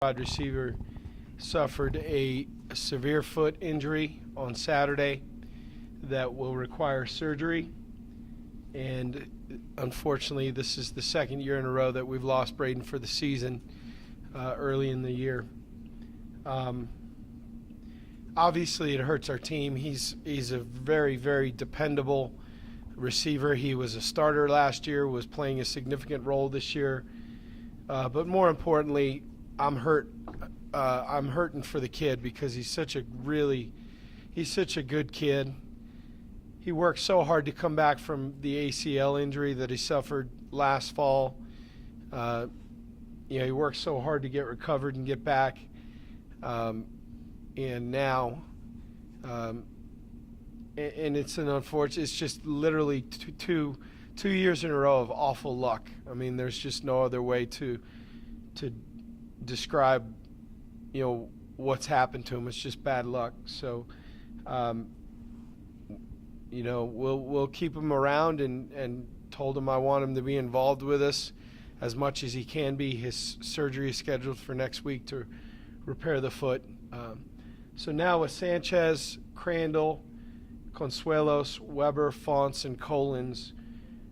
wide receiver suffered a severe foot injury on Saturday that will require surgery. And unfortunately, this is the second year in a row that we've lost Braden for the season early in the year. Obviously, it hurts our team. He's a very, very dependable receiver. He was a starter last year, was playing a significant role this year. But more importantly, I'm hurting for the kid because he's such a good kid. He worked so hard to come back from the ACL injury that he suffered last fall. He worked so hard to get recovered and get back. And now, and it's an unfortunate, it's just literally two years in a row of awful luck. I mean, there's just no other way to describe, what's happened to him. It's just bad luck. So, we'll keep him around and told him I want him to be involved with us as much as he can be. His surgery is scheduled for next week to repair the foot. So now with Sanchez, Crandall, Consuelos, Weber, Fonts, and Collins,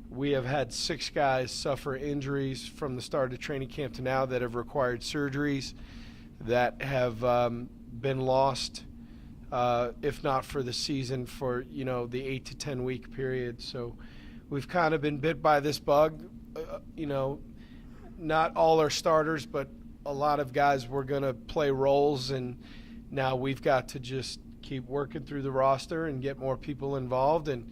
we have had 6 guys suffer injuries from the start of training camp to now that have required surgeries that have been lost, if not for the season, for the 8 to 10 week period. So we've kind of been bit by this bug. Not all our starters, but a lot of guys were going to play roles, and now we've got to just keep working through the roster and get more people involved. And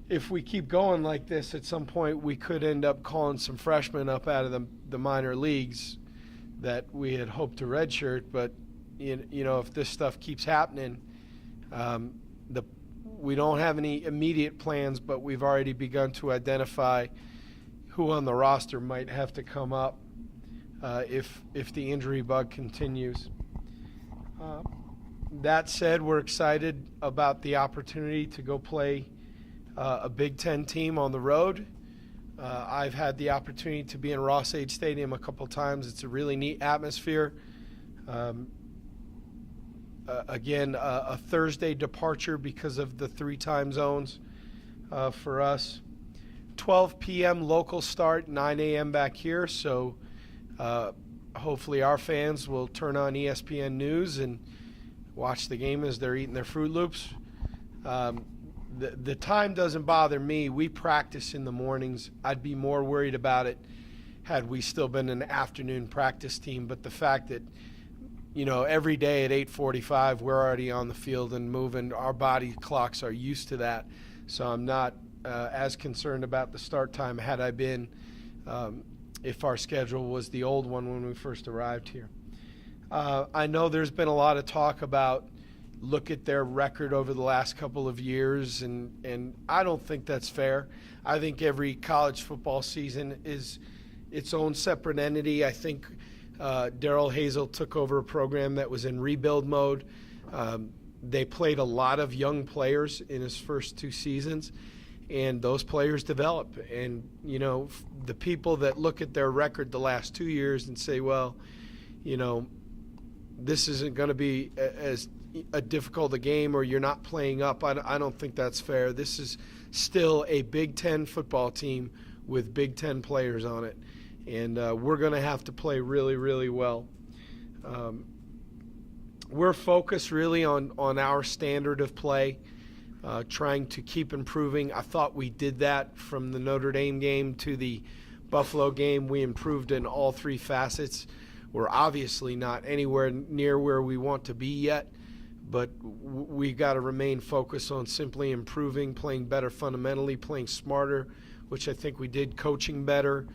if we keep going like this, at some point we could end up calling some freshmen up out of the minor leagues that we had hoped to redshirt. But if this stuff keeps happening, we don't have any immediate plans, but we've already begun to identify who on the roster might have to come up if the injury bug continues. That said, we're excited about the opportunity to go play a Big Ten team on the road. I've had the opportunity to be in Ross-Ade Stadium a couple times. It's a really neat atmosphere. Again, a Thursday departure because of the 3 time zones for us. 12 p.m. local start, 9 a.m. back here. So hopefully our fans will turn on ESPN News and watch the game as they're eating their Fruit Loops. The time doesn't bother me. We practice in the mornings. I'd be more worried about it had we still been an afternoon practice team. But the fact that, every day at 8:45 we're already on the field and moving, our body clocks are used to that. So I'm not as concerned about the start time had I been if our schedule was the old one when we first arrived here. I know there's been a lot of talk about look at their record over the last couple of years, and I don't think that's fair. I think every college football season is its own separate entity. I think Darrell Hazel took over a program that was in rebuild mode. They played a lot of young players in his first 2 seasons, and those players develop. And, the people that look at their record the last 2 years and say, well, this isn't going to be as a difficult a game, or you're not playing up, I don't think that's fair. This is still a Big Ten football team with Big Ten players on it, and we're going to have to play really, really well. We're focused really on our standard of play, trying to keep improving. I thought we did that from the Notre Dame game to the Buffalo game. We improved in all 3 facets. We're obviously not anywhere near where we want to be yet, but we've got to remain focused on simply improving, playing better fundamentally, playing smarter, which I think we did, coaching better.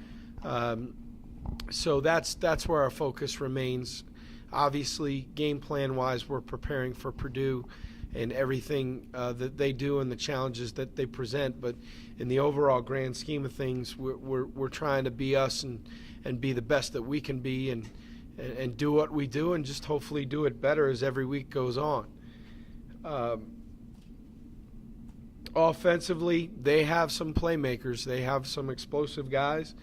So that's where our focus remains. Obviously, game plan-wise, we're preparing for Purdue and everything that they do and the challenges that they present. But in the overall grand scheme of things, we're trying to be us and be the best that we can be and do what we do and just hopefully do it better as every week goes on. Offensively, they have some playmakers. They have some explosive guys.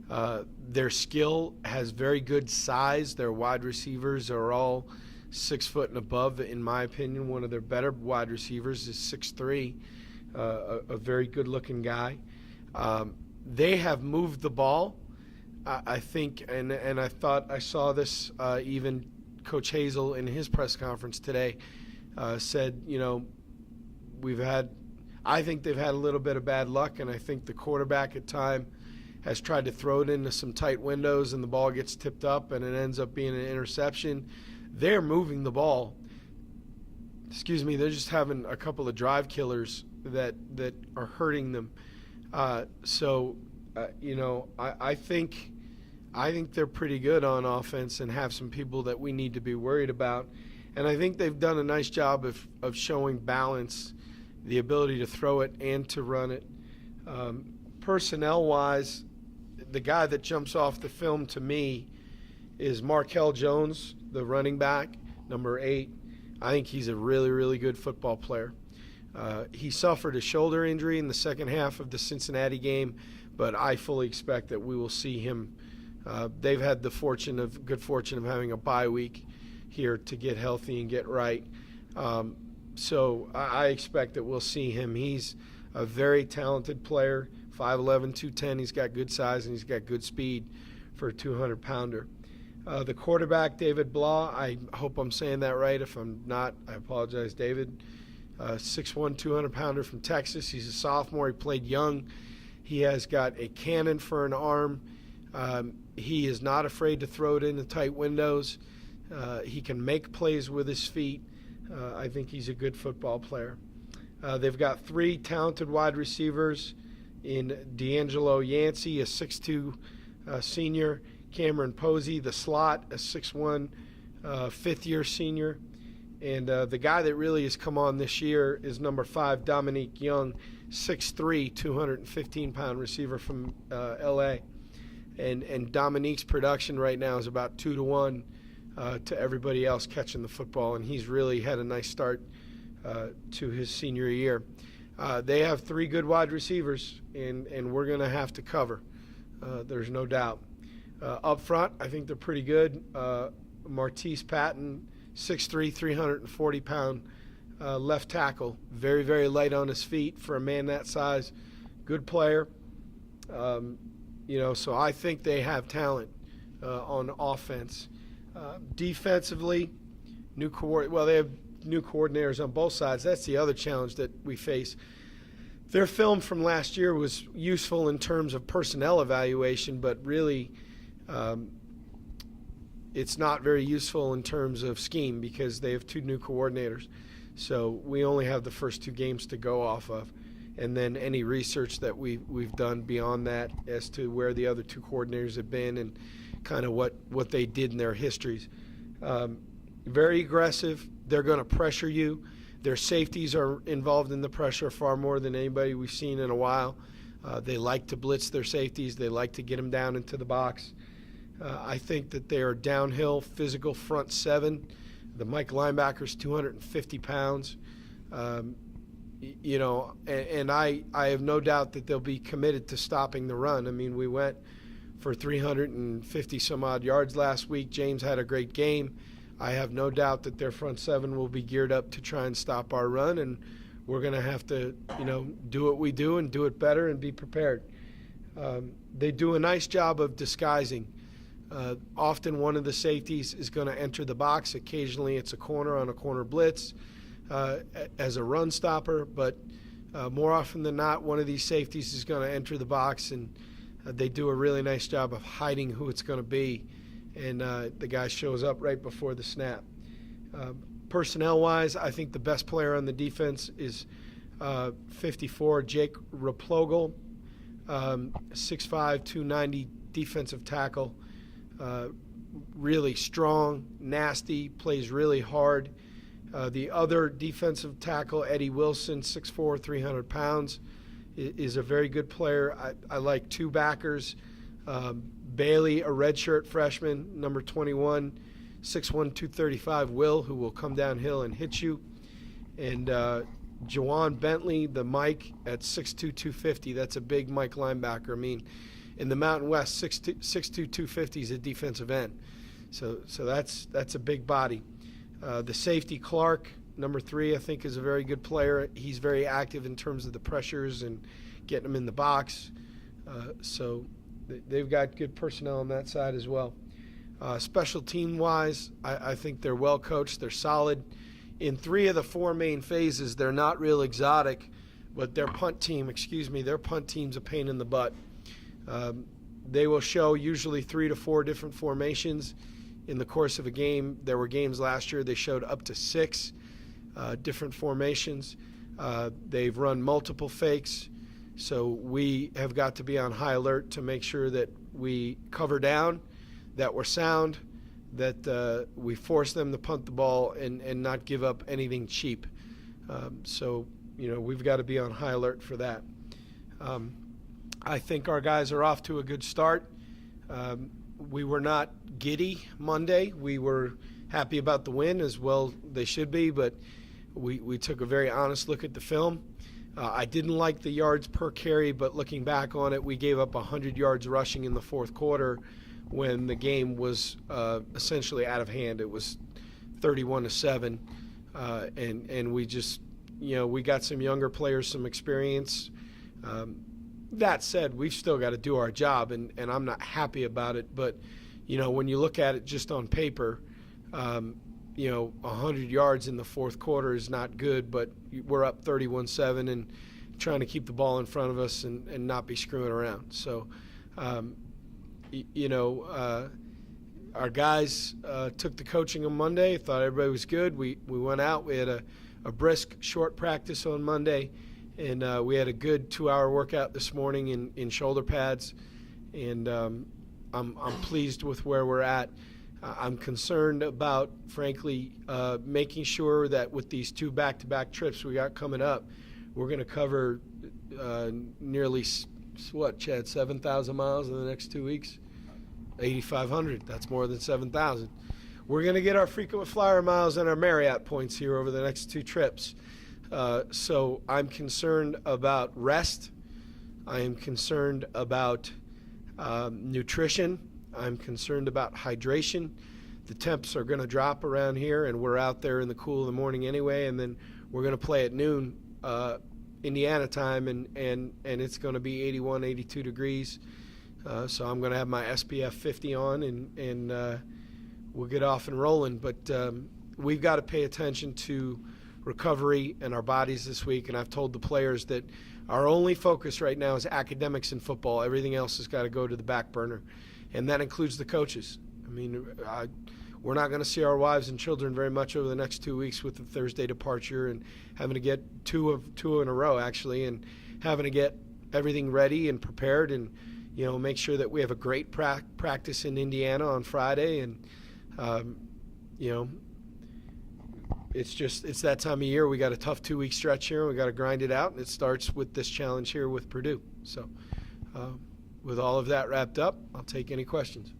Their skill has very good size. Their wide receivers are all 6 foot and above. In my opinion, one of their better wide receivers is 6'3", a very good-looking guy. They have moved the ball, I think, and I thought I saw this even Coach Hazel in his press conference today said, I think they've had a little bit of bad luck, and I think the quarterback at time has tried to throw it into some tight windows, and the ball gets tipped up, and it ends up being an interception. They're moving the ball. They're just having a couple of drive killers that are hurting them. I think they're pretty good on offense and have some people that we need to be worried about. And I think they've done a nice job of showing balance, the ability to throw it and to run it. Personnel-wise, the guy that jumps off the film to me is Markel Jones, the running back, number 8. I think he's a really, really good football player. He suffered a shoulder injury in the second half of the Cincinnati game, but I fully expect that we will see him. They've had the good fortune of having a bye week here to get healthy and get right. So I expect that we'll see him. He's a very talented player, 5'11", 210. He's got good size and he's got good speed for a 200-pounder. The quarterback, David Blah, I hope I'm saying that right. If I'm not, I apologize, David. 6'1", 200-pounder from Texas. He's a sophomore. He played young. He has got a cannon for an arm. He is not afraid to throw it into tight windows. He can make plays with his feet. I think he's a good football player. They've got 3 talented wide receivers in D'Angelo Yancey, a 6'2", senior, Cameron Posey, the slot, a 6'1", fifth-year senior. And the guy that really has come on this year is number 5, Dominique Young, 6'3", 215-pound receiver from L.A. And Dominique's production right now is about 2-1 to everybody else catching the football, and he's really had a nice start to his senior year. They have 3 good wide receivers, and we're going to have to cover. There's no doubt. Up front, I think they're pretty good. Martese Patton, 6'3", 340-pound left tackle. Very, very light on his feet for a man that size. Good player. So I think they have talent on offense. Defensively, they have new coordinators on both sides. That's the other challenge that we face. Their film from last year was useful in terms of personnel evaluation, but really it's not very useful in terms of scheme because they have 2 new coordinators. So we only have the first 2 games to go off of, and then any research that we've done beyond that as to where the other 2 coordinators have been and kind of what they did in their histories. Very aggressive. They're going to pressure you. Their safeties are involved in the pressure far more than anybody we've seen in a while. They like to blitz their safeties. They like to get them down into the box. I think that they are downhill, physical front 7. The Mike linebacker's 250 pounds. And I have no doubt that they'll be committed to stopping the run. I mean, we went for 350 some odd yards last week. James had a great game. I have no doubt that their front 7 will be geared up to try and stop our run, and we're going to have to, do what we do and do it better and be prepared. They do a nice job of disguising. Often one of the safeties is going to enter the box. Occasionally it's a corner on a corner blitz as a run stopper, but more often than not, one of these safeties is going to enter the box, and they do a really nice job of hiding who it's going to be, and the guy shows up right before the snap. Personnel-wise, I think the best player on the defense is 54, Jake Raplogel, 6'5", 290 defensive tackle. Really strong, nasty, plays really hard. The other defensive tackle, Eddie Wilson, 6'4", 300 pounds, is a very good player. I like 2 backers. Bailey, a redshirt freshman, number 21, 6'1", 235, who will come downhill and hit you. And Jawan Bentley, the Mike, at 6'2", 250. That's a big Mike linebacker. I mean, in the Mountain West, 6'2", 250 is a defensive end. So that's a big body. The safety, Clark, number 3, I think is a very good player. He's very active in terms of the pressures and getting them in the box. So they've got good personnel on that side as well. Special team-wise, I think they're well coached. They're solid. In 3 of the 4 main phases, they're not real exotic, but their punt team's a pain in the butt. They will show usually 3 to 4 different formations in the course of a game. There were games last year they showed up to 6 different formations. They've run multiple fakes, so we have got to be on high alert to make sure that we cover down, that we're sound, that we force them to punt the ball and not give up anything cheap. So we've got to be on high alert for that. I think our guys are off to a good start. We were not giddy Monday. We were happy about the win, as well they should be, but we took a very honest look at the film. I didn't like the yards per carry, but looking back on it, we gave up 100 yards rushing in the fourth quarter when the game was essentially out of hand. It was 31-7, and we just, we got some younger players, some experience. That said, we've still got to do our job, and I'm not happy about it. But, when you look at it just on paper, 100 yards in the fourth quarter is not good, but we're up 31-7 and trying to keep the ball in front of us and not be screwing around. So, our guys took the coaching on Monday, thought everybody was good. We went out. We had a brisk short practice on Monday, and we had a good 2-hour workout this morning in shoulder pads, and I'm pleased with where we're at. I'm concerned about, frankly, making sure that with these 2 back-to-back trips we got coming up, we're going to cover nearly, Chad, 7,000 miles in the next 2 weeks? 8,500. That's more than 7,000. We're going to get our frequent flyer miles and our Marriott points here over the next 2 trips. So I'm concerned about rest. I am concerned about nutrition. I'm concerned about hydration. The temps are going to drop around here, and we're out there in the cool of the morning anyway, and then we're going to play at noon Indiana time, and it's going to be 81, 82 degrees. So I'm going to have my SPF 50 on, and we'll get off and rolling. But we've got to pay attention to recovery and our bodies this week, and I've told the players that our only focus right now is academics and football. Everything else has got to go to the back burner, and that includes the coaches. I mean, we're not going to see our wives and children very much over the next 2 weeks with the Thursday departure and having to get two in a row, actually, and having to get everything ready and prepared and, make sure that we have a great practice in Indiana on Friday. And, it's that time of year. We got a tough 2-week stretch here. We got to grind it out, and it starts with this challenge here with Purdue. So with all of that wrapped up, I'll take any questions.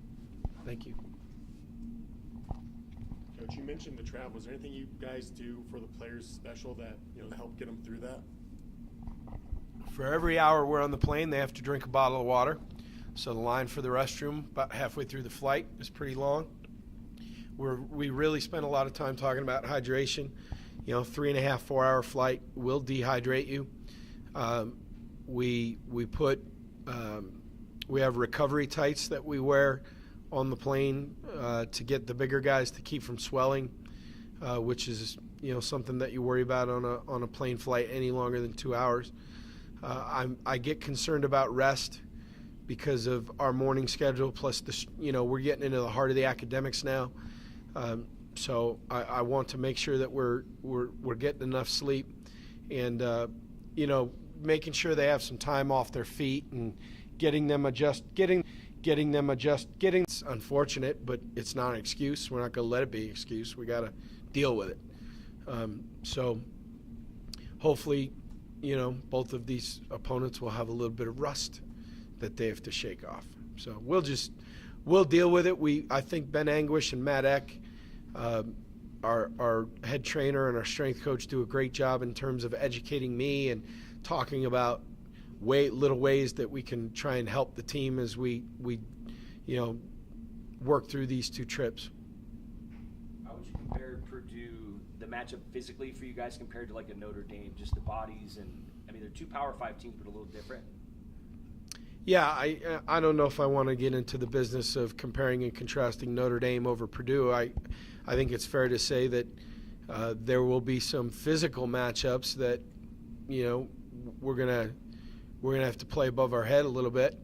Thank you. Coach, you mentioned the travel. Is there anything you guys do for the players special that, to help get them through that? For every hour we're on the plane, they have to drink a bottle of water. So the line for the restroom about halfway through the flight is pretty long. We really spend a lot of time talking about hydration. 3.5, 4-hour flight will dehydrate you. We have recovery tights that we wear on the plane to get the bigger guys to keep from swelling, which is something that you worry about on a plane flight any longer than 2 hours. I get concerned about rest because of our morning schedule. Plus, we're getting into the heart of the academics now. So I want to make sure that we're getting enough sleep, and making sure they have some time off their feet and getting them getting. It's unfortunate, but it's not an excuse. We're not going to let it be an excuse. We got to deal with it. So hopefully, both of these opponents will have a little bit of rust that they have to shake off. So we'll deal with it. I think Ben Anguish and Matt Eck, our head trainer and our strength coach, do a great job in terms of educating me and talking about little ways that we can try and help the team as we work through these 2 trips. How would you compare Purdue, the matchup physically for you guys compared to like a Notre Dame, just the bodies? And I mean, they're 2 Power 5 teams, but a little different. Yeah, I don't know if I want to get into the business of comparing and contrasting Notre Dame over Purdue. I think it's fair to say that there will be some physical matchups that we're gonna have to play above our head a little bit.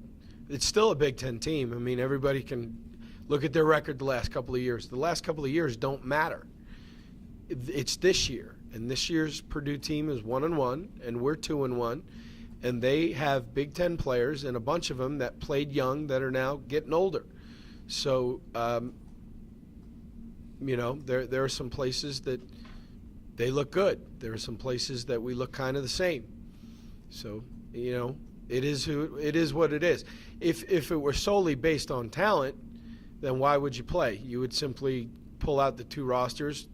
It's still a Big Ten team. I mean, everybody can look at their record the last couple of years. The last couple of years don't matter. It's this year, and this year's Purdue team is 1-1, and we're 2-1. And they have Big Ten players, and a bunch of them that played young that are now getting older. So, there are some places that they look good. There are some places that we look kind of the same. So, it is what it is. If it were solely based on talent, then why would you play? You would simply pull out the 2 rosters,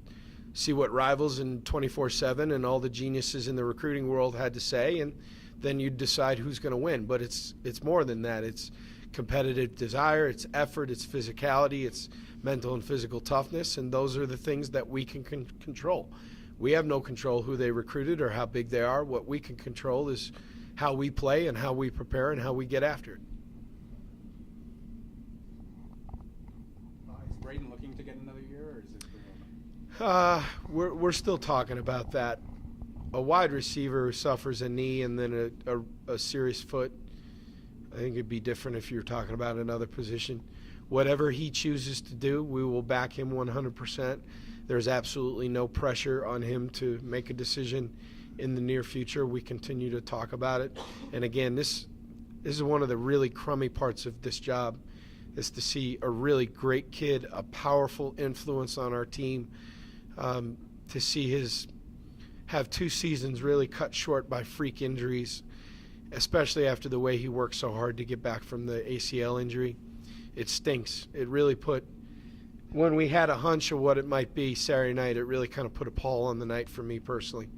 see what Rivals and 24/7 and all the geniuses in the recruiting world had to say, and then you decide who's going to win. But it's more than that. It's competitive desire, it's effort, it's physicality, it's mental and physical toughness, and those are the things that we can control. We have no control who they recruited or how big they are. What we can control is how we play and how we prepare and how we get after it. Is Braden looking to get another year, or is it? We're still talking about that. A wide receiver who suffers a knee and then a serious foot, I think it'd be different if you're talking about another position. Whatever he chooses to do, we will back him 100%. There's absolutely no pressure on him to make a decision in the near future. We continue to talk about it. And again, this is one of the really crummy parts of this job, is to see a really great kid, a powerful influence on our team, to see have 2 seasons really cut short by freak injuries, especially after the way he worked so hard to get back from the ACL injury. It stinks. It really when we had a hunch of what it might be Saturday night, it really kind of put a pall on the night for me personally,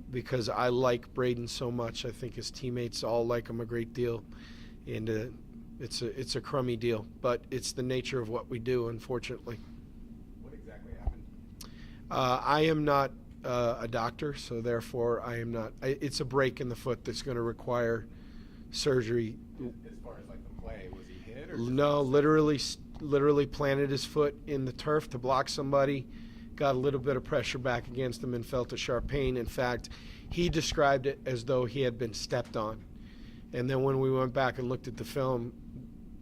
because I like Braden so much. I think his teammates all like him a great deal, and it's a crummy deal, but it's the nature of what we do, unfortunately. What exactly happened? I am not a doctor, so therefore I am not. It's a break in the foot that's going to require surgery. As far as like the play, was he hit? Or No, literally planted his foot in the turf to block somebody, got a little bit of pressure back against him and felt a sharp pain. In fact, he described it as though he had been stepped on. And then when we went back and looked at the film,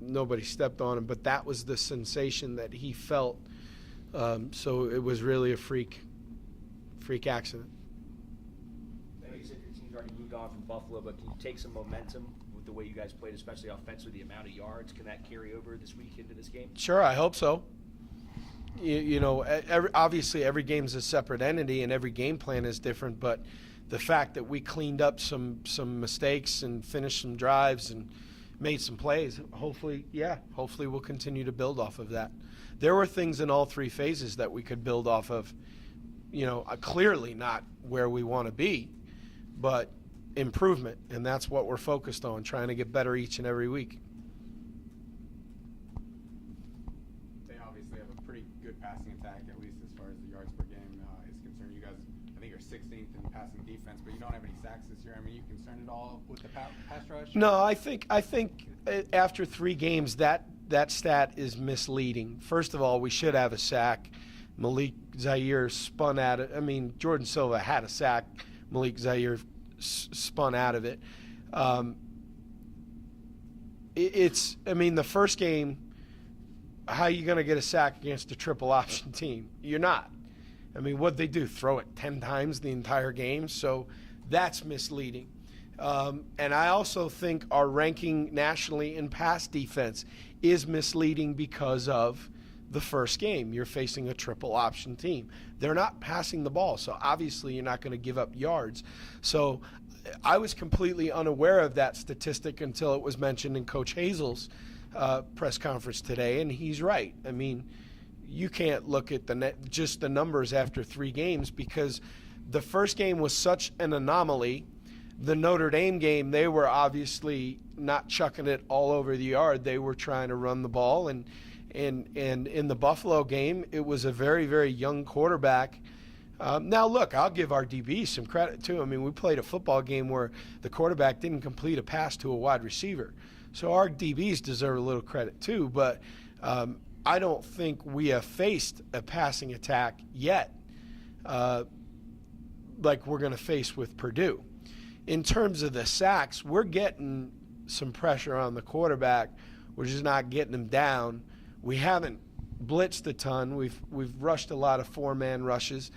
nobody stepped on him, but that was the sensation that he felt. So it was really a freak accident. I know you said your team's already moved on from Buffalo, but can you take some momentum with the way you guys played, especially offensively, the amount of yards? Can that carry over this week into this game? Sure, I hope so. Obviously every game's a separate entity and every game plan is different, but the fact that we cleaned up some mistakes and finished some drives and made some plays, hopefully we'll continue to build off of that. There were things in all 3 phases that we could build off of. Clearly not where we want to be, but improvement, and that's what we're focused on, trying to get better each and every week. They obviously have a pretty good passing attack, at least as far as the yards per game is concerned. You guys, I think, are 16th in passing defense, but you don't have any sacks this year. I mean, are you concerned at all with the pass rush? No, I think after 3 games that stat is misleading. First of all, we should have a sack. Malik Zaire spun out of it. I mean, Jordan Silva had a sack. Malik Zaire spun out of it. The first game, how are you going to get a sack against a triple option team? You're not. I mean, what'd they do? Throw it 10 times the entire game? So that's misleading. And I also think our ranking nationally in pass defense is misleading because of the first game. You're facing a triple option team. They're not passing the ball, so obviously you're not going to give up yards. So I was completely unaware of that statistic until it was mentioned in Coach Hazel's press conference today, and he's right. I mean, you can't look at just the numbers after 3 games because the first game was such an anomaly The Notre Dame game, they were obviously not chucking it all over the yard. They were trying to run the ball. And in the Buffalo game, it was a very, very young quarterback. Now, look, I'll give our DBs some credit, too. I mean, we played a football game where the quarterback didn't complete a pass to a wide receiver. So our DBs deserve a little credit, too. But I don't think we have faced a passing attack yet like we're going to face with Purdue. In terms of the sacks, we're getting some pressure on the quarterback. We're just not getting him down. We haven't blitzed a ton. We've rushed a lot of four-man rushes.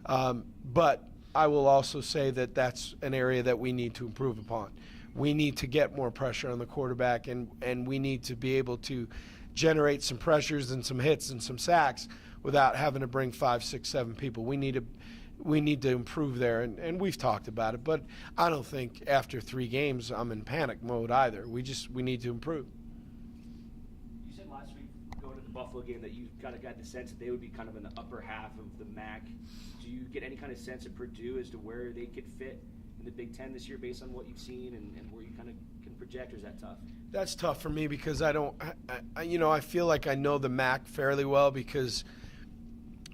But I will also say that that's an area that we need to improve upon. We need to get more pressure on the quarterback, and we need to be able to generate some pressures and some hits and some sacks without having to bring 5, 6, 7 people. We need to improve there, and we've talked about it. But I don't think after 3 games I'm in panic mode either. We need to improve. You said last week going to the Buffalo game that you kind of got the sense that they would be kind of in the upper half of the MAC. Do you get any kind of sense of Purdue as to where they could fit in the Big Ten this year based on what you've seen and where you kind of can project, or is that tough? That's tough for me because I feel like I know the MAC fairly well because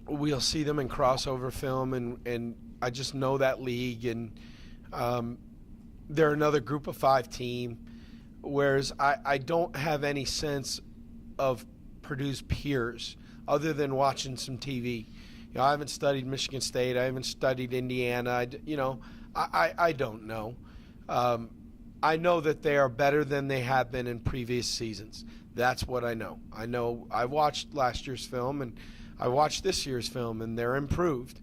we'll see them in crossover film, and I just know that league, and they're another group of 5 team, whereas I don't have any sense of Purdue's peers other than watching some TV. I haven't studied Michigan State. I haven't studied Indiana. I don't know. I know that they are better than they have been in previous seasons. That's what I know. I watched last year's film, and I watched this year's film, and they're improved.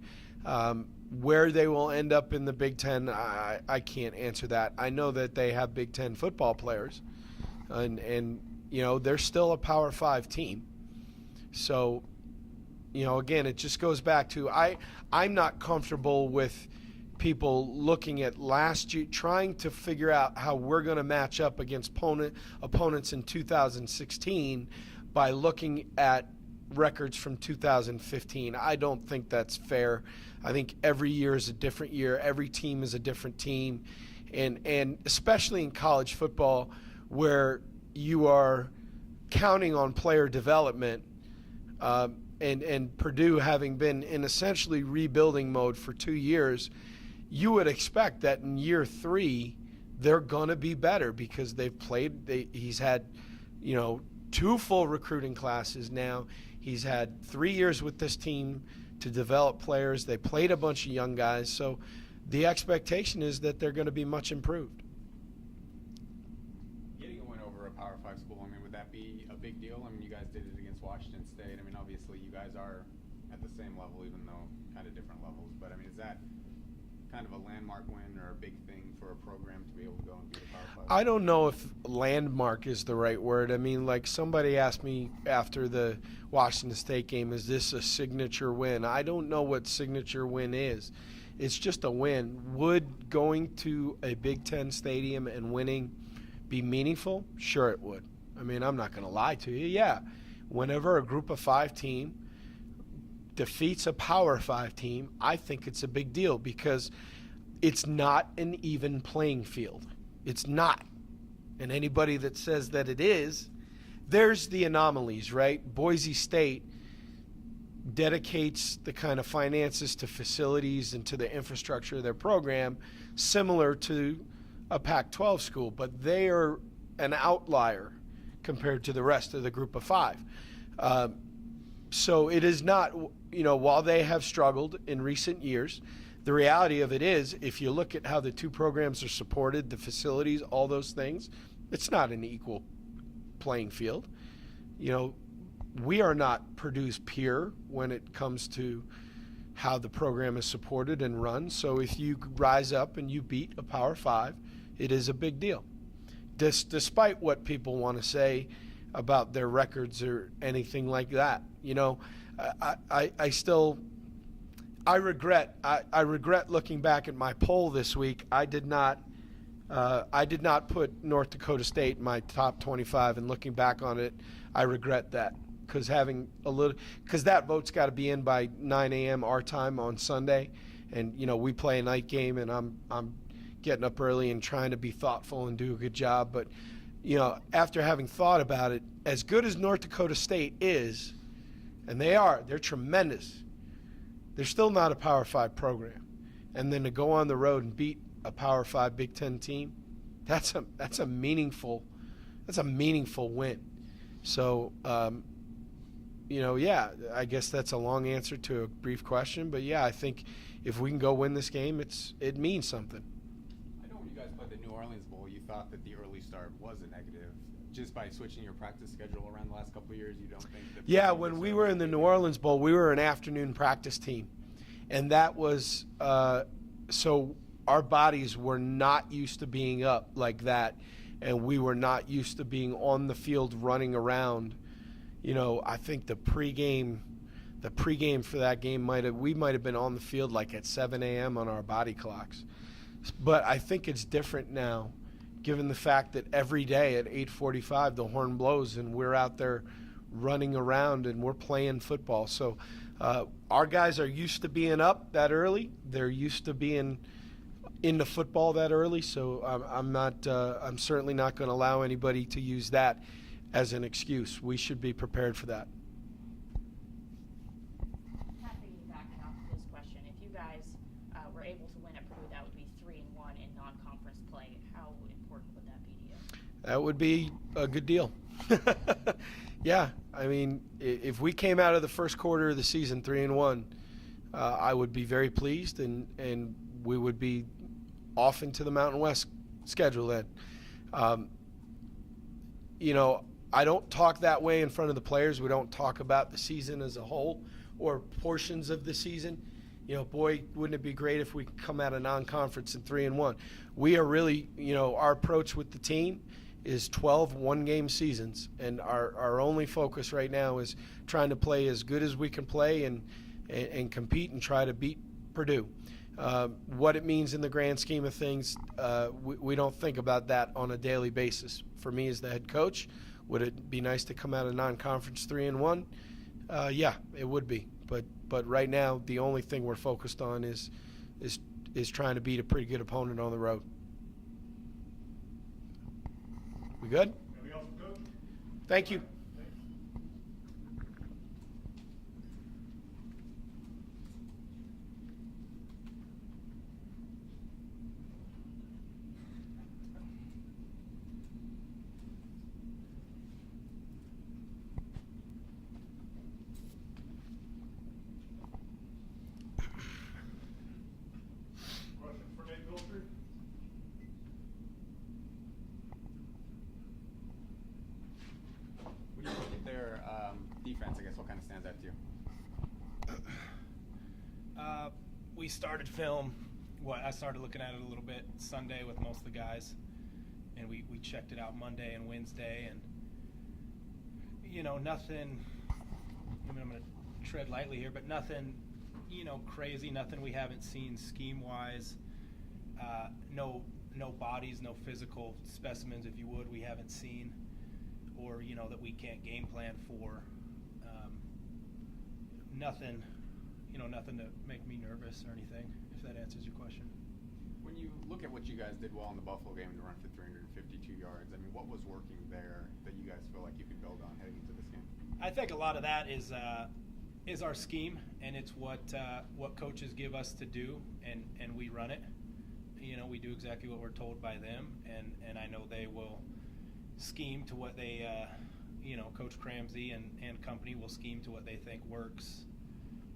Where they will end up in the Big Ten, I can't answer that. I know that they have Big Ten football players, and they're still a Power 5 team. So, again, it just goes back to I'm not comfortable with people looking at last year, trying to figure out how we're going to match up against opponents in 2016 by looking at records from 2015. I don't think that's fair. I think every year is a different year. Every team is a different team. And especially in college football where you are counting on player development, and Purdue having been in essentially rebuilding mode for 2 years, you would expect that in year 3 they're going to be better because he's had 2 full recruiting classes now. He's had 3 years with this team to develop players. They played a bunch of young guys. So the expectation is that they're going to be much improved. Getting a win over a Power 5 school, would that be a big deal? You guys did it against Washington State. Obviously you guys are at the same level, even though kind of different levels. But, is that kind of a landmark win or a big thing for a program to be able to go and beat a Power 5? I don't know if landmark is the right word. Like somebody asked me after the Washington State game, is this a signature win? I don't know what signature win is. It's just a win. Would going to a Big Ten stadium and winning be meaningful? Sure it would. I'm not going to lie to you. Yeah, whenever a group of 5 team defeats a Power 5 team, I think it's a big deal because it's not an even playing field. It's not. And anybody that says that it is, there's the anomalies, right? Boise State dedicates the kind of finances to facilities and to the infrastructure of their program similar to a Pac-12 school, but they are an outlier compared to the rest of the group of 5. So it is not, while they have struggled in recent years, the reality of it is, if you look at how the 2 programs are supported, the facilities, all those things, it's not an equal playing field. We are not Purdue's peer when it comes to how the program is supported and run. So if you rise up and you beat a Power 5, it is a big deal. Despite what people want to say about their records or anything like that. I regret looking back at my poll this week. I did not put North Dakota State in my top 25, and looking back on it, I regret that because that vote's got to be in by 9 a.m. our time on Sunday, and we play a night game, and I'm getting up early and trying to be thoughtful and do a good job. But, after having thought about it, as good as North Dakota State is, and they're tremendous, they're still not a Power 5 program. And then to go on the road and beat a Power 5 Big Ten team, that's a meaningful win. So, I guess that's a long answer to a brief question. But, I think if we can go win this game, it means something. I know when you guys played the New Orleans Bowl, you thought that the early start was a negative. Just by switching your practice schedule around the last couple of years, you don't think that... Yeah, when we were in the New Orleans Bowl, we were an afternoon practice team. And that was so our bodies were not used to being up like that, and we were not used to being on the field running around. I think the pregame for that game we might have been on the field like at 7 a.m. on our body clocks. But I think it's different now, given the fact that every day at 8:45 the horn blows and we're out there running around and we're playing football. So our guys are used to being up that early. They're used to being into football that early. So I'm certainly not going to allow anybody to use that as an excuse. We should be prepared for that. Piggybacking off of this question, if you guys were able to win at Purdue, that would be 3-1 in non-conference play. How important would that be to you? That would be a good deal. Yeah, I mean, if we came out of the first quarter of the season 3-1, I would be very pleased, and we would be off into the Mountain West schedule then. I don't talk that way in front of the players. We don't talk about the season as a whole or portions of the season. Boy, wouldn't it be great if we could come out of non-conference in 3-1. We are really, our approach with the team is 12 one-game seasons, and our only focus right now is trying to play as good as we can play and compete and try to beat Purdue. What it means in the grand scheme of things, we don't think about that on a daily basis. For me as the head coach, would it be nice to come out of non-conference 3-1? Yeah, it would be. But right now, the only thing we're focused on is trying to beat a pretty good opponent on the road. We good? Anything else, Coach? Thank you. Question for Nathan Goltry? When you look at their defense, I guess, what kind of stands out to you? We started film. I started looking at it a little bit Sunday with most of the guys, and we checked it out Monday and Wednesday, and nothing. I'm going to tread lightly here, but nothing, crazy. Nothing we haven't seen scheme wise. No bodies, no physical specimens, if you would, we haven't seen, or that we can't game plan for. Nothing. Nothing to make me nervous or anything, if that answers your question. When you look at what you guys did well in the Buffalo game to run for 352 yards, I mean, what was working there that you guys feel like you could build on heading into this game? I think a lot of that is our scheme, and it's what coaches give us to do, and we run it. We do exactly what we're told by them, and I know they will scheme to what they, Coach Cramsey and company will scheme to what they think works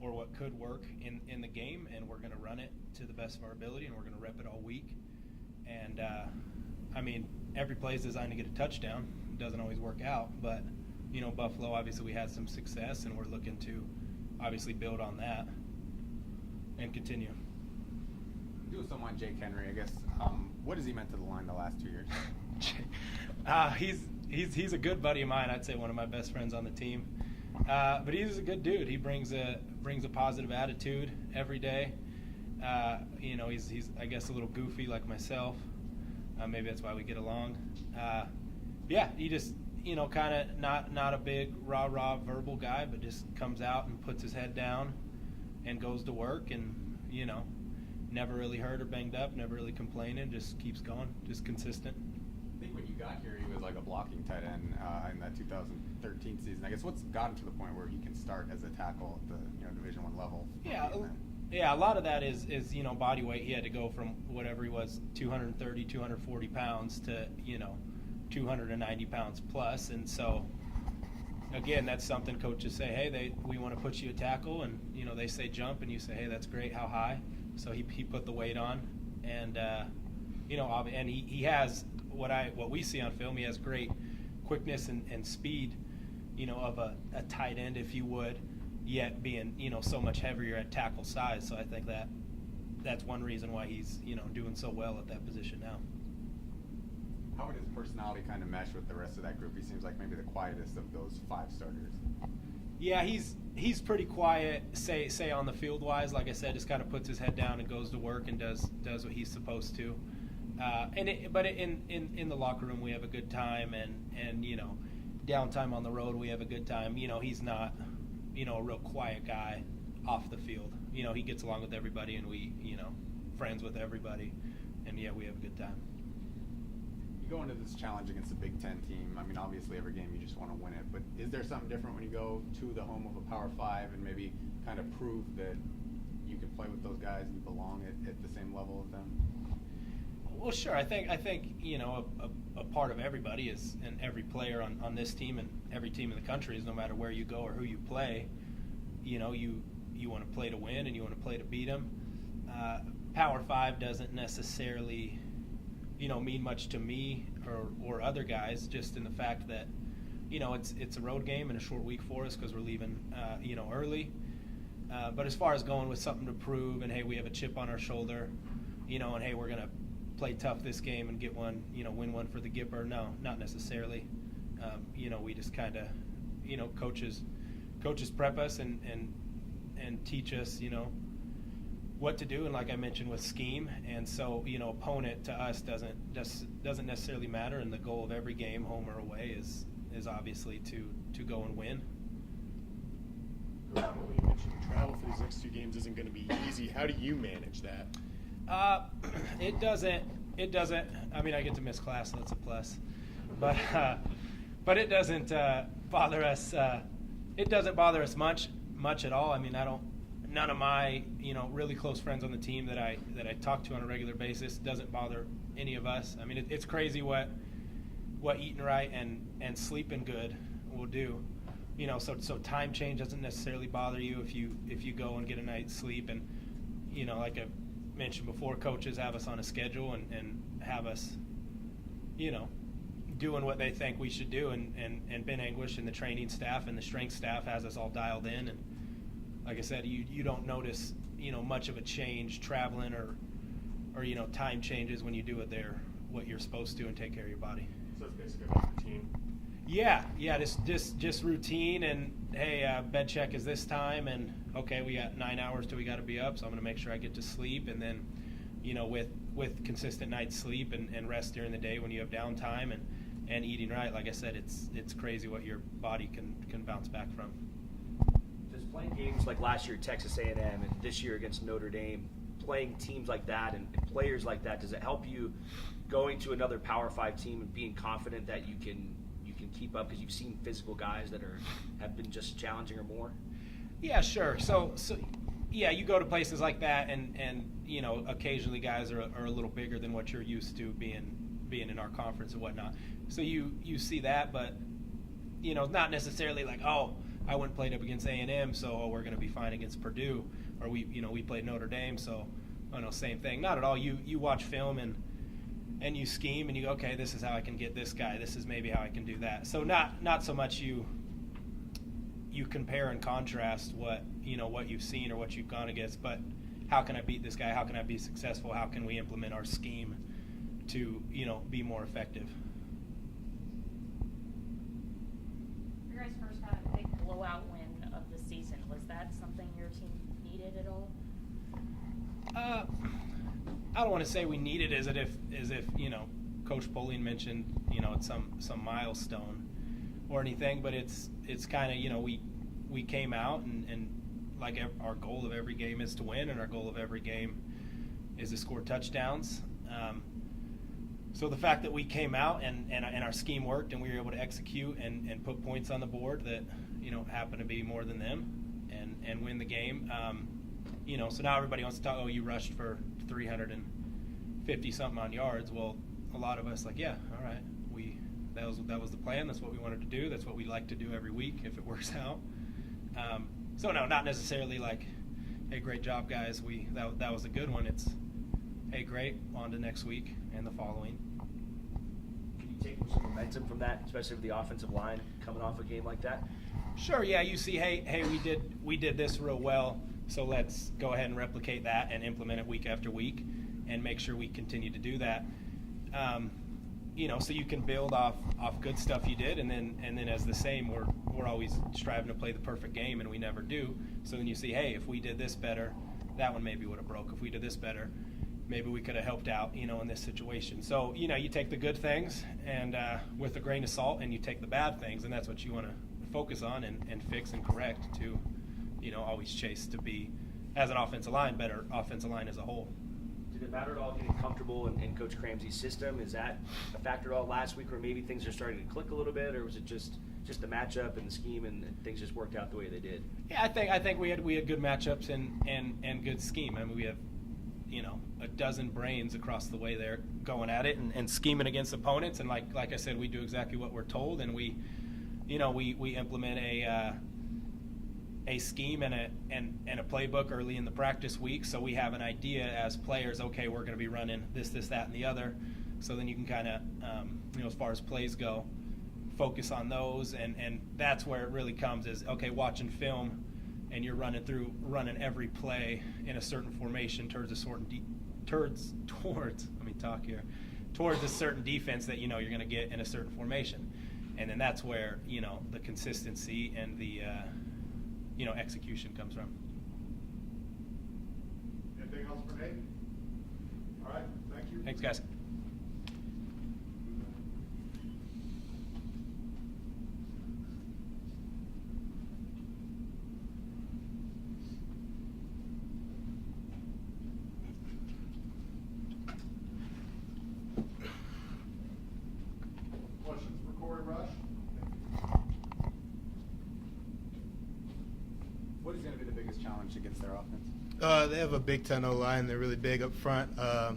or what could work in the game, and we're going to run it to the best of our ability, and we're going to rep it all week. And, every play is designed to get a touchdown. It doesn't always work out, but, Buffalo, obviously we had some success, and we're looking to obviously build on that and continue. Doing something on Jake Henry, I guess, what has he meant to the line the last 2 years? He's a good buddy of mine. I'd say one of my best friends on the team. But he's a good dude. He brings a positive attitude every day. He's I guess a little goofy like myself. Maybe that's why we get along. He just kind of not a big rah verbal guy, but just comes out and puts his head down and goes to work, and never really hurt or banged up, never really complaining, just keeps going, just consistent. I think when you got here, he was like a blocking tight end in that 2013 season. I guess what's gotten to the point where he can start as a tackle at the Division I level? Yeah, a lot of that is body weight. He had to go from whatever he was, 230, 240 pounds to 290 pounds plus, and so again, that's something coaches say, hey, we want to put you a tackle, and they say jump, and you say, hey, that's great, how high? So he put the weight on, and and he has what we see on film. He has great quickness and speed, of a tight end, if you would, yet being so much heavier at tackle size. So I think that's one reason why he's doing so well at that position now. How would his personality kind of mesh with the rest of that group? He seems like maybe the quietest of those 5 starters. Yeah, he's pretty quiet. Say on the field wise, like I said, just kind of puts his head down and goes to work and does what he's supposed to. But in the locker room we have a good time, and downtime on the road we have a good time. He's not a real quiet guy off the field. He gets along with everybody, and we friends with everybody, and yeah, we have a good time. You go into this challenge against a Big Ten team. I mean, obviously every game you just want to win it, but is there something different when you go to the home of a Power 5 and maybe kind of prove that you can play with those guys and you belong at the same level as them? Well, sure. I think a part of everybody is, and every player on this team and every team in the country is, no matter where you go or who you play, you want to play to win and you want to play to beat them. Power 5 doesn't necessarily mean much to me or other guys, just in the fact that it's a road game and a short week for us because we're leaving early. But as far as going with something to prove, and hey, we have a chip on our shoulder, and hey, we're gonna play tough this game and get one, win one for the Gipper. No, not necessarily. We just kind of, coaches prep us and teach us, what to do, and like I mentioned with scheme, and so opponent to us doesn't necessarily matter, and the goal of every game, home or away, is obviously to go and win. You mentioned travel for these next 2 games isn't going to be easy. How do you manage that? It doesn't. I mean, I get to miss class, so that's a plus, but it doesn't bother us. It doesn't bother us much at all. I mean, none of my really close friends on the team that I talk to on a regular basis doesn't bother any of us. I mean, it's crazy what eating right and sleeping good will do. So time change doesn't necessarily bother you if you go and get a night's sleep, and like I mentioned before, coaches have us on a schedule and have us doing what they think we should do, and Ben English and the training staff and the strength staff has us all dialed in, and like I said, you don't notice much of a change traveling or time changes when you do what you're supposed to and take care of your body. So it's basically about routine. Yeah, just routine, and hey, bed check is this time, and okay, we got 9 hours till we got to be up, so I'm going to make sure I get to sleep, and then with consistent night's sleep and rest during the day when you have downtime and eating right, like I said, it's crazy what your body can bounce back from. Does playing games like last year Texas A&M and this year against Notre Dame, playing teams like that and players like that, does it help you going to another Power 5 team and being confident that you can keep up, because you've seen physical guys that have been just challenging or more? Yeah, sure. So yeah, you go to places like that, and occasionally guys are a little bigger than what you're used to being in our conference and whatnot. So you see that, but not necessarily like, oh, I went and played up against A&M, so we're going to be fine against Purdue, or we played Notre Dame, so same thing. Not at all. You watch film and you scheme and you go, okay, this is how I can get this guy. This is maybe how I can do that. So not so much you compare and contrast what you've seen or what you've gone against, but how can I beat this guy? How can I be successful? How can we implement our scheme to be more effective? Your guys' first kind of big blowout win of the season, was that something your team needed at all? I don't want to say we need it as if Coach Polian mentioned it's some milestone or anything, but it's kind of we came out and like our goal of every game is to win, and our goal of every game is to score touchdowns. So the fact that we came out and our scheme worked and we were able to execute and put points on the board that, happened to be more than them and win the game. So now everybody wants to talk, oh, you rushed for 350 something on yards. Well, a lot of us yeah, all right. That was the plan. That's what we wanted to do. That's what we like to do every week if it works out. So no, not necessarily hey, great job, guys. That was a good one. It's, hey, great, on to next week and the following. Can you take some momentum from that, especially with the offensive line coming off a game like that? Sure, yeah. You see, hey, we did this real well, so let's go ahead and replicate that and implement it week after week, and make sure we continue to do that. So you can build off good stuff you did, and then as the same, we're always striving to play the perfect game, and we never do. So then you see, hey, if we did this better, that one maybe would have broke. If we did this better, maybe we could have helped out, in this situation. So, you take the good things and with a grain of salt, and you take the bad things, and that's what you want to focus on and fix and correct to, always chase to be, as an offensive line, better offensive line as a whole. Did it matter at all getting comfortable in Coach Cramsey's system? Is that a factor at all last week where maybe things are starting to click a little bit, or was it just the matchup and the scheme and things just worked out the way they did? Yeah, I think we had good matchups and good scheme. I mean, we have a dozen brains across the way there going at it and scheming against opponents, and like I said, we do exactly what we're told, and we implement a scheme and a playbook early in the practice week, so we have an idea as players. Okay, we're going to be running this, that, and the other. So then you can kind of, as far as plays go, focus on those, and that's where it really comes is, okay, watching film, and you're running every play in a certain formation towards a certain defense that you're going to get in a certain formation, and then that's where the consistency and the execution comes from. Anything else for Nate? All right, thank you. Thanks, guys. Questions for Korey Rush? What is going to be the biggest challenge against their offense? They have a Big Ten O-line. They're really big up front,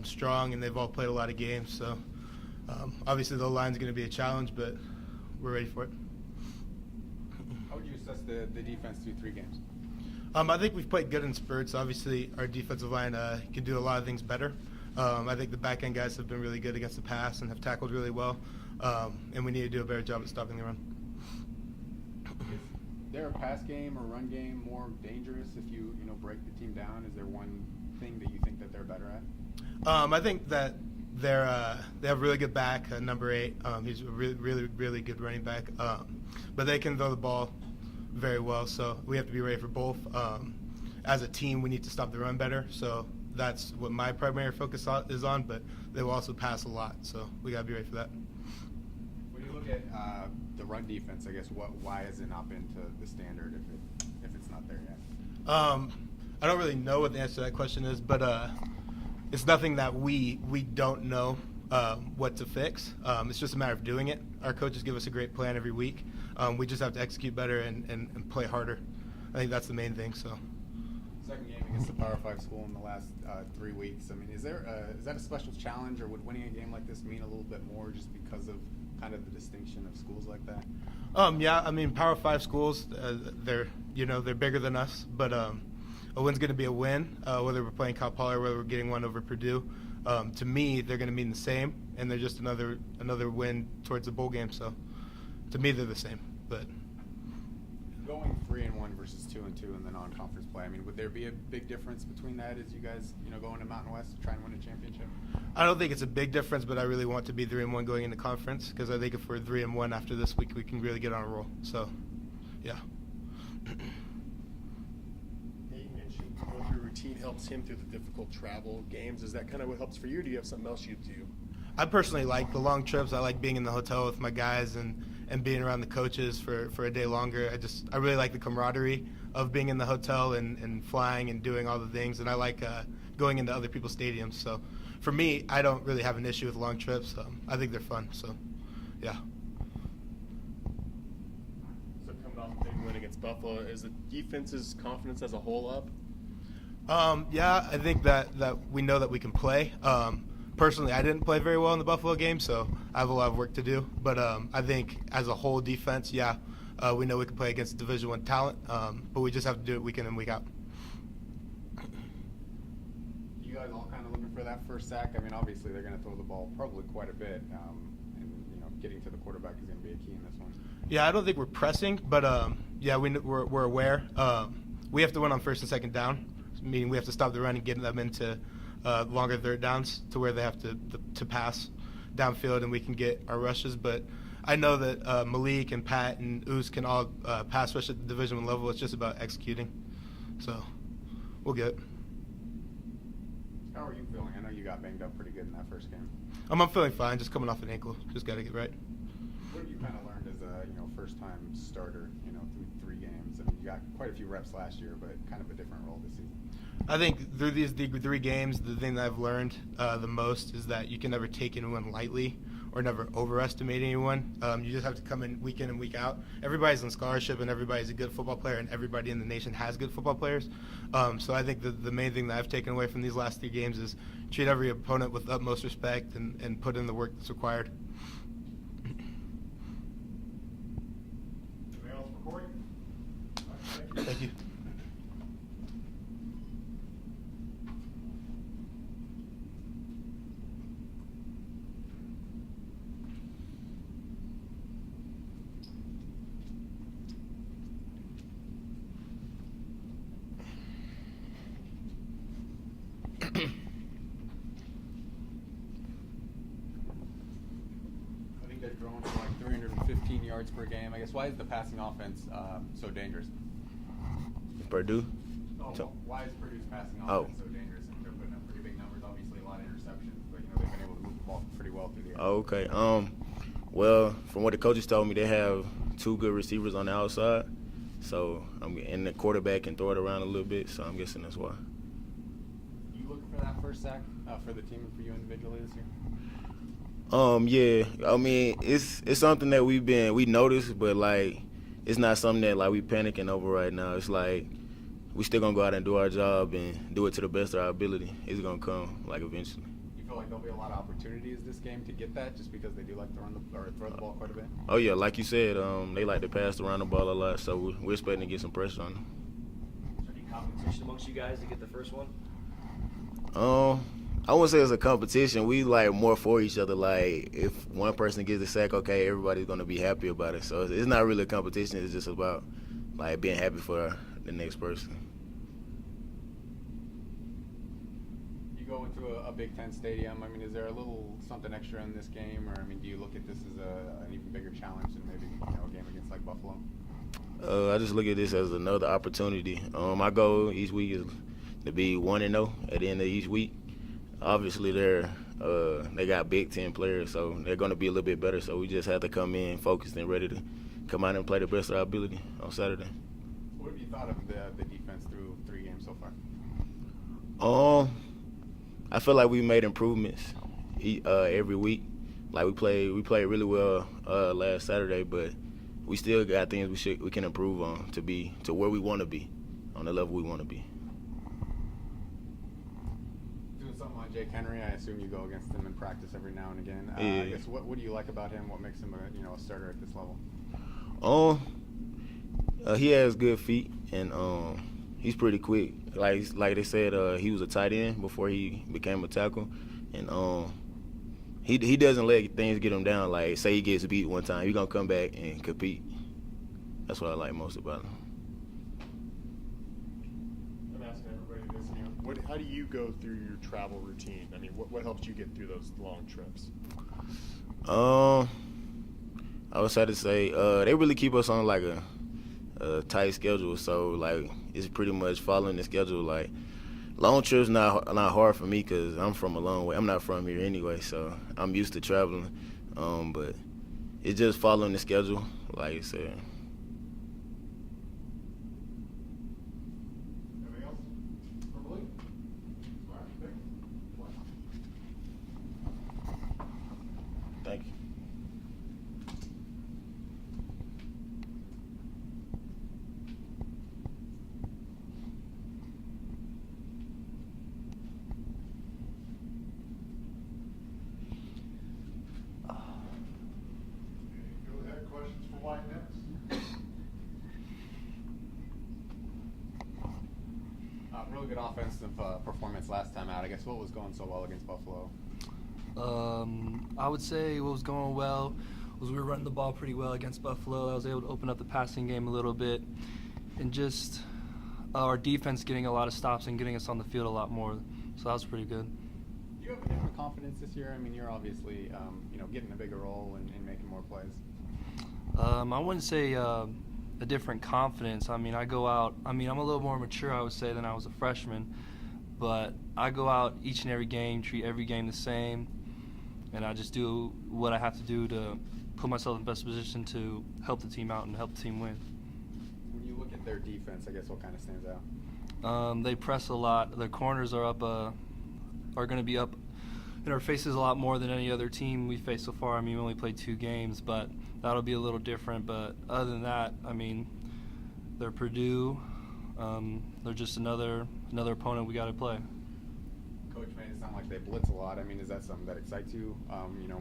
strong, and they've all played a lot of games. So obviously the O-line's going to be a challenge, but we're ready for it. How would you assess the defense through 3 games? I think we've played good in spurts. Obviously our defensive line can do a lot of things better. I think the back-end guys have been really good against the pass and have tackled really well, and we need to do a better job at stopping the run. Is there a pass game or run game more dangerous if you break the team down? Is there one thing that you think that they're better at? I think that they have a really good back, number 8. He's a really good running back, but they can throw the ball very well. So we have to be ready for both. As a team, we need to stop the run better. So that's what my primary focus is on. But they will also pass a lot, so we got to be ready for that. When you look at the run defense, I guess why has it not been to the standard if it's not there yet? I don't really know what the answer to that question is, but it's nothing that we don't know what to fix. It's just a matter of doing it. Our coaches give us a great plan every week. We just have to execute better and play harder. I think that's the main thing. So. Second game against the Power 5 school in the last 3 weeks. I mean, is that a special challenge, or would winning a game like this mean a little bit more just because of kind of the distinction of schools like that? Yeah, I mean, Power 5 schools, they're bigger than us, but a win's going to be a win, whether we're playing Cal Poly or whether we're getting one over Purdue. To me, they're going to mean the same, and they're just another win towards the bowl game. So, to me, they're the same. But going 3-1 versus 2-2 in the non-conference play, I mean, would there be a big difference between that as you guys, go into Mountain West to try and win a championship? I don't think it's a big difference, but I really want to be 3-1 going into conference, because I think if we're 3-1 after this week, we can really get on a roll. So, yeah. Nate mentioned going through routine helps him through the difficult travel games. Is that kind of what helps for you, or do you have something else you do? I personally like the long trips. I like being in the hotel with my guys and being around the coaches for a day longer. I really like the camaraderie of being in the hotel and flying and doing all the things. And I like going into other people's stadiums. So for me, I don't really have an issue with long trips. I think they're fun. So, yeah. So coming off a big win against Buffalo, is the defense's confidence as a whole up? Yeah, I think that we know that we can play. Personally, I didn't play very well in the Buffalo game, so I have a lot of work to do. But I think as a whole defense, yeah, we know we can play against Division I talent, but we just have to do it week in and week out. You guys all kind of looking for that first sack? I mean, obviously they're going to throw the ball probably quite a bit, and getting to the quarterback is going to be a key in this one. Yeah, I don't think we're pressing, but yeah, we're aware. We have to win on first and second down, meaning we have to stop the run and get them into longer third downs to where they have to pass downfield and we can get our rushes. But I know that Malik and Pat and Oos can all pass rush at the Division I level. It's just about executing. So we'll get it. How are you feeling? I know you got banged up pretty good in that first game. I'm feeling fine, just coming off an ankle. Just got to get right. What have you kind of learned as a first-time starter, through 3 games? I mean, you got quite a few reps last year, but kind of a different role this season. I think through these 3 games, the thing that I've learned the most is that you can never take anyone lightly or never overestimate anyone. You just have to come in and week out. Everybody's on scholarship and everybody's a good football player and everybody in the nation has good football players. So I think the main thing that I've taken away from these last 3 games is treat every opponent with utmost respect and put in the work that's required. Anything else for Korey? Thank you. I think they're throwing for like 315 yards per game. I guess why is the passing offense so dangerous? Purdue. Oh, why is Purdue's passing Oh. offense so dangerous? And they're putting up pretty big numbers. Obviously, a lot of interceptions, but they've been able to move the ball pretty well through the air. Oh, okay. Well, from what the coaches told me, they have 2 good receivers on the outside. So and the quarterback can throw it around a little bit. So I'm guessing that's why. You looking for that first sack for the team and for you individually this year? Yeah. I mean, it's something that we noticed, but like it's not something that like we panicking over right now. It's like we still gonna go out and do our job and do it to the best of our ability. It's gonna come like eventually. You feel like there'll be a lot of opportunities this game to get that, just because they do like to throw the ball quite a bit? Oh yeah, like you said, they like to pass around the ball a lot, so we're expecting to get some pressure on them. Is there any competition amongst you guys to get the first one? I wouldn't say it's a competition. We like more for each other. Like if one person gets a sack, okay, everybody's gonna be happy about it. So it's not really a competition. It's just about like being happy for the next person. You go into a Big Ten stadium. I mean, is there a little something extra in this game, or I mean, do you look at this as an even bigger challenge than maybe a game against like Buffalo? I just look at this as another opportunity. My goal each week is to be 1-0 at the end of each week. Obviously, they got Big Ten players, so they're going to be a little bit better. So we just have to come in focused and ready to come out and play the best of our ability on Saturday. What have you thought of the defense through 3 games so far? I feel like we made improvements every week. Like we played really well last Saturday, but we still got things we can improve on to where we want to be, on the level we want to be. Doing something like Jake Henry, I assume you go against him in practice every now and again. Yeah. I guess what do you like about him? What makes him a starter at this level? He has good feet and he's pretty quick. Like they said, he was a tight end before he became a tackle, and he doesn't let things get him down. Like say he gets beat one time, he's gonna come back and compete. That's what I like most about him. I'm asking everybody this. How do you go through your travel routine? I mean, what helps you get through those long trips? I would have to say they really keep us on like a tight schedule. So like it's pretty much following the schedule. Like long trips not hard for me because I'm from a long way. I'm not from here anyway, so I'm used to traveling. But it's just following the schedule, like I said. Anything else for Malik? All right. Really good offensive performance last time out. I guess what was going so well against Buffalo? I would say what was going well was we were running the ball pretty well against Buffalo. I was able to open up the passing game a little bit, and just our defense getting a lot of stops and getting us on the field a lot more. So that was pretty good. Do you have a different confidence this year? I mean, you're obviously getting a bigger role and making more plays. I wouldn't say a different confidence. I mean, I go out. I mean, I'm a little more mature, I would say, than I was a freshman. But I go out each and every game, treat every game the same, and I just do what I have to do to put myself in the best position to help the team out and help the team win. When you look at their defense, I guess what kind of stands out? They press a lot. Their corners are going to be up in our faces a lot more than any other team we faced so far. I mean, we only played 2 games, but that'll be a little different. But other than that, I mean, they're Purdue. They're just another opponent we got to play. Coach made it sound like they blitz a lot. I mean, is that something that excites you?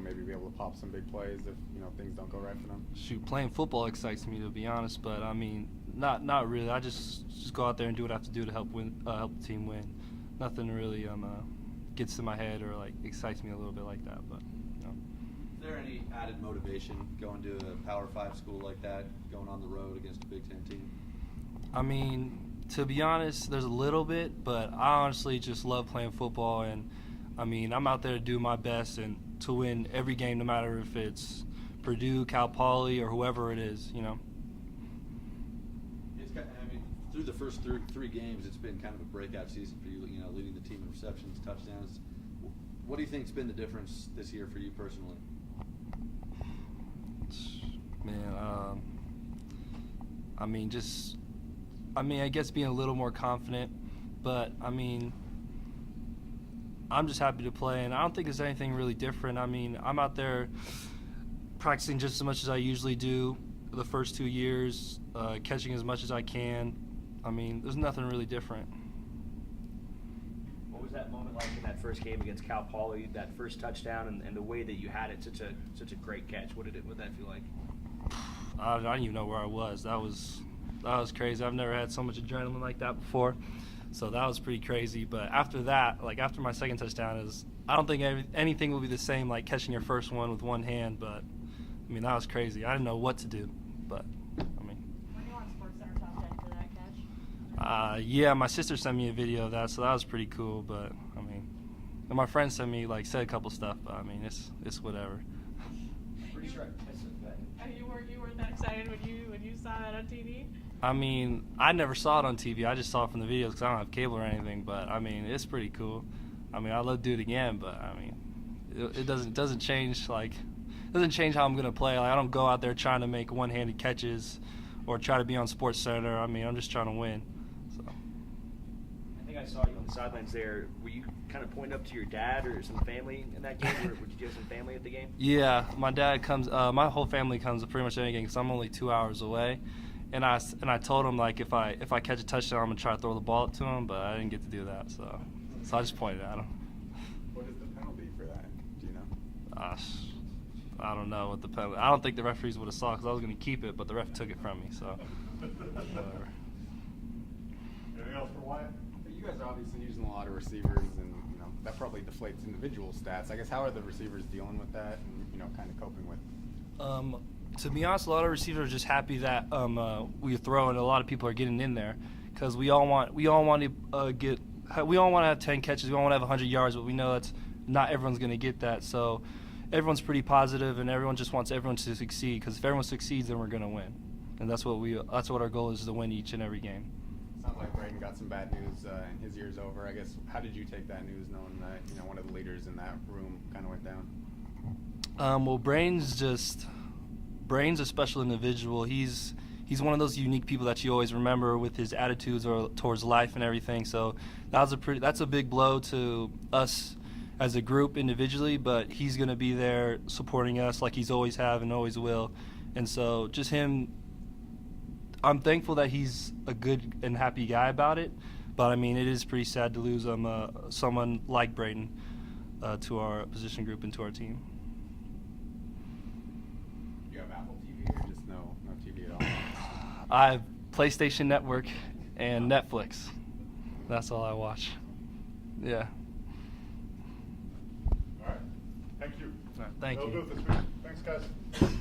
Maybe be able to pop some big plays if things don't go right for them. Shoot, playing football excites me, to be honest. But I mean, not really. I just go out there and do what I have to do to help the team win. Nothing really gets in my head or like excites me a little bit like that. But Is there any added motivation going to a Power 5 school like that, going on the road against a Big Ten team? I mean, to be honest, there's a little bit, but I honestly just love playing football, and I mean, I'm out there to do my best and to win every game, no matter if it's Purdue, Cal Poly, or whoever it is, Through the first 3 games, it's been kind of a breakout season for you, leading the team in receptions, touchdowns. What do you think's been the difference this year for you personally? Man, I guess being a little more confident, but I mean, I'm just happy to play, and I don't think there's anything really different. I mean, I'm out there practicing just as much as I usually do the first 2 years, catching as much as I can. I mean, there's nothing really different. What was that moment like in that first game against Cal Poly, that first touchdown, and the way that you had it, such a great catch? What did that feel like? I don't even know where I was. That was crazy. I've never had so much adrenaline like that before, so that was pretty crazy. But after that, like after my second touchdown, I don't think anything will be the same like catching your first one with one hand. But I mean, that was crazy. I didn't know what to do, but I mean. Were you on SportsCenter Top 10 for that catch? Yeah, my sister sent me a video of that, so that was pretty cool. But I mean, and my friend sent me said a couple stuff, but I mean, it's whatever. Pretty sure I missed it. You weren't that excited when you saw that on TV? I mean, I never saw it on TV. I just saw it from the videos because I don't have cable or anything. But I mean, it's pretty cool. I mean, I'd love to do it again, but I mean, it doesn't change how I'm gonna play. Like, I don't go out there trying to make one-handed catches or try to be on SportsCenter. I mean, I'm just trying to win. So. I think I saw you on the sidelines there. Were you kind of pointing up to your dad or some family in that game? Or did you have some family at the game? Yeah, my dad comes. My whole family comes to pretty much any game because I'm only 2 hours away. And I told him like if I catch a touchdown, I'm gonna try to throw the ball up to him, but I didn't get to do that. So I just pointed at him. What is the penalty for that? Do you know? I don't know what the penalty. I don't think the referees would have saw because I was gonna keep it, but the ref took it from me. So whatever. Anything else for Wyatt? You guys are obviously using a lot of receivers, and that probably deflates individual stats. I guess how are the receivers dealing with that, and kind of coping with? To be honest, a lot of receivers are just happy that we throw, and a lot of people are getting in there because we all want to have 10 catches, we all want to have 100 yards, but we know that's not everyone's going to get that. So everyone's pretty positive, and everyone just wants everyone to succeed because if everyone succeeds, then we're going to win, and that's what our goal is to win each and every game. Sounds like Braden got some bad news, and his year's over. I guess how did you take that news, knowing that one of the leaders in that room kind of went down? Well, Braden's a special individual. He's one of those unique people that you always remember with his attitudes or towards life and everything. So that's a big blow to us as a group individually, but he's going to be there supporting us like he's always have and always will. And so just him, I'm thankful that he's a good and happy guy about it. But I mean, it is pretty sad to lose someone like Braden to our position group and to our team. You have Apple TV or just no TV at all? I have PlayStation Network and Netflix. That's all I watch. Yeah. All right. Thank you. All right, thank That'll you. do it this week. Thanks, guys.